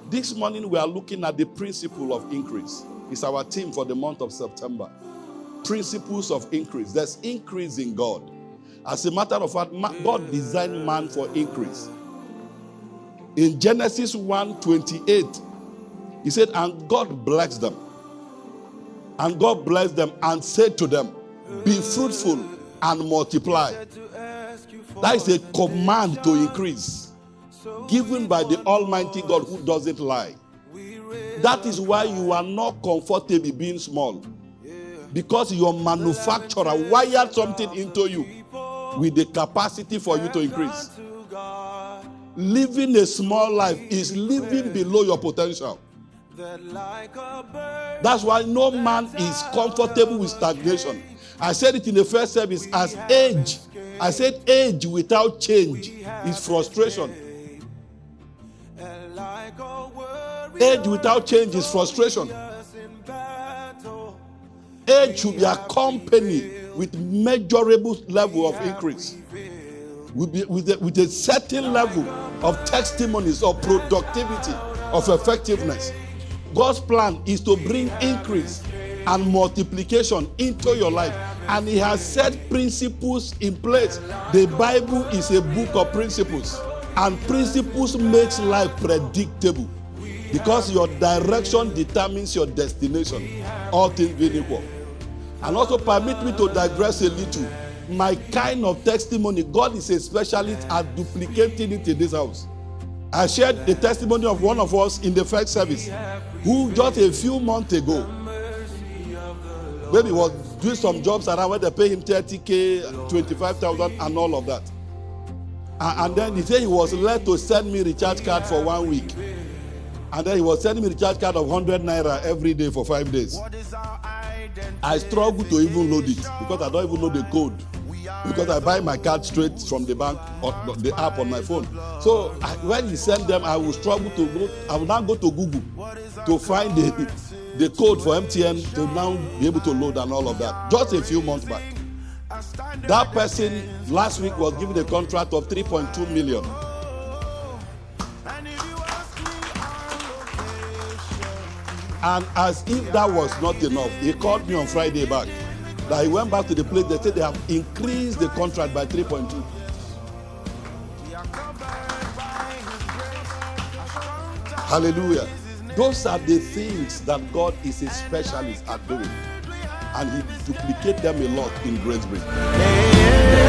This morning we are looking at the principle of increase. It's our theme for the month of September. Principles of increase. There's increase in God. As a matter of fact, God designed man for increase. In Genesis 1:28, he said, and God blessed them. And God blessed them and said to them, be fruitful and multiply. That is a command to increase, given by the Almighty God who doesn't lie. That is why you are not comfortable being small. Because your manufacturer wired something into you with the capacity for you to increase. Living a small life is living below your potential. That's why no man is comfortable with stagnation. I said it in the first service as age. I said age without change is frustration. Age without change is frustration. Age should be accompanied with measurable level of increase. With a certain level of testimonies of productivity, of effectiveness. God's plan is to bring increase and multiplication into your life. And he has set principles in place. The Bible is a book of principles. And principles makes life predictable. Because your direction determines your destination. All things being equal. And also permit me to digress a little. My kind of testimony, God is a specialist at duplicating it in this house. I shared the testimony of one of us in the first service, who just a few months ago, maybe was doing some jobs around where they pay him 30K, 25,000 and all of that. And then he said he was led to send me recharge card for 1 week. And then he was sending me recharge card of 100 naira every day for 5 days. I struggle to even load it because I don't even know the code. Because I buy my card straight from the bank or the app on my phone. So when he sent them, I will struggle to go. I will now go to Google to find the code for MTN to now be able to load and all of that. Just a few months back. That person last week was given a contract of 3.2 million. And as if that was not enough, he called me on Friday back. That he went back to the place, they said they have increased the contract by 3.2. Hallelujah. Those are the things that God is a specialist at doing. And he duplicates them a lot in Gracebreed.